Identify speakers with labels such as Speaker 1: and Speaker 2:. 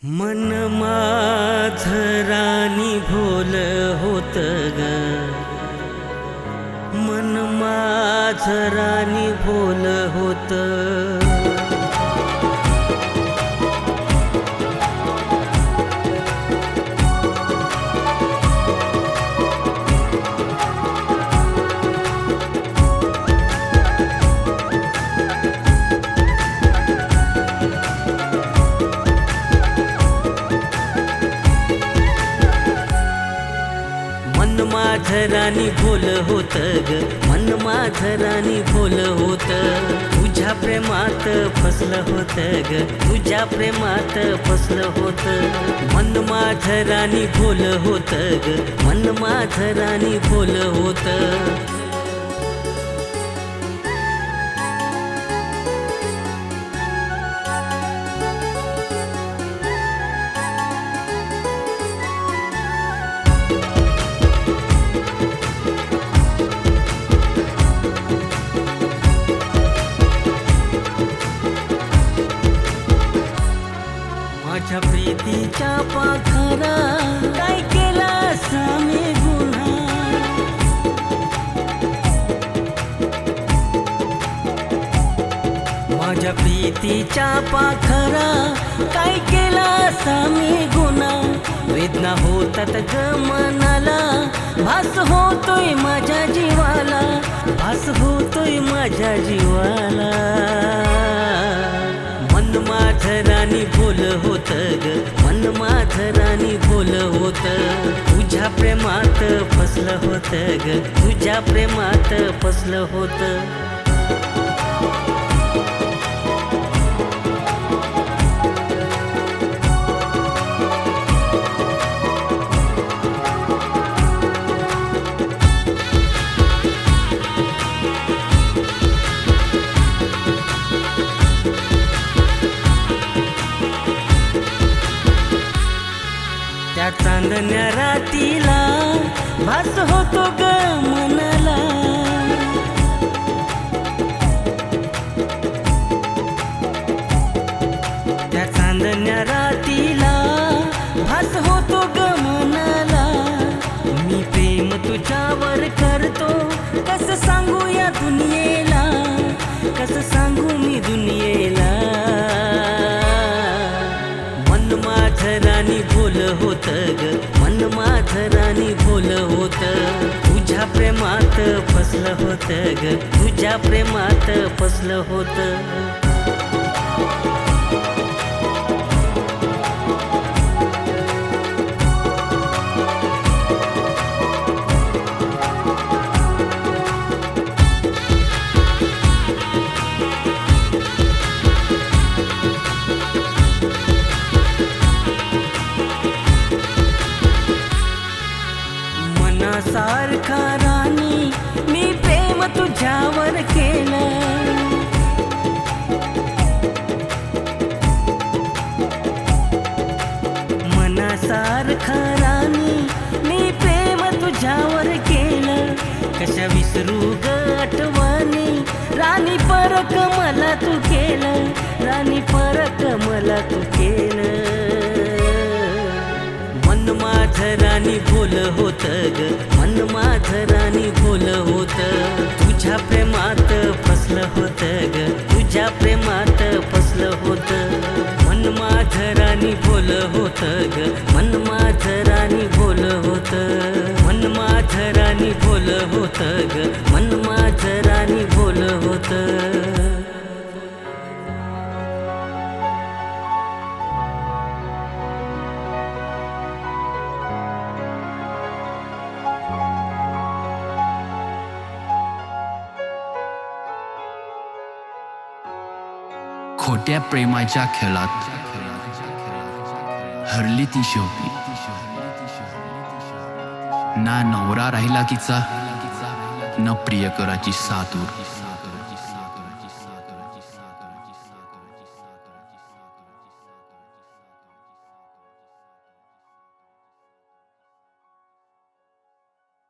Speaker 1: मन माझं राणी भोल होत ग, मन माझं राणी भोल होत। मन माझं राणी भोल होत ग, मन माझं राणी भोल होत। तुझ्या प्रेमात फसलं होत ग, तुझ्या प्रेमात फसलं होत। मन माझं राणी भोल होत ग, मन माझं राणी भोल होत। माझ्या प्रीतीच्या पाखरा काय केला मी गुन्हा, माझ्या प्रीतीच्या पाखरा काय केला मी गुन्हा। वेदना होतात ग मनाला, भास होतोय माझ्या जीवाला, भास होतोय माझ्या जीवाला। मन माझं राणी भोल होत ग, मन माझं राणी भोल होत। तुझ्या प्रेमात फसलं होत ग, तुझ्या प्रेमात फसलं होत। त्या चांदण्या रातीला भास होतो ग मनाला, त्या चांदण्या रातीला भास होतो ग मनाला। मी प्रेम तुझ्यावर करतो, कसं सांगू या दुनियेला, कसं सांगू मी दुनियेला। मन माझं राणी भोल होत ग, मन माझं राणी भोल होत। तुझ्या प्रेमात फसलं होत ग, तुझ्या प्रेमात फसलं होत। मनासारखा राणी मी प्रेम तुझ्यावर केलं, मनासारखा राणी मी प्रेम तुझ्यावर केलं। कशा विसरू ग आठवणी, राणी परक मला तू केलं, राणी परक मला तू केलं। मन माझं राणी भोल होत ग, मन माझं राणी भोल होत। तुझ्या प्रेमात फसलं होत ग, तुझ्या प्रेमात फसलं होत। मन माझं राणी भोल होत ग, मन माझं राणी भोल होत। मन माझं राणी भोल होत ग, मन माझं राणी भोल होत।
Speaker 2: खोट्या प्रेमाच्या खेळात हरली ती शेवटी, ना नवरा राहिला तिचा, न प्रियकराची सातूर।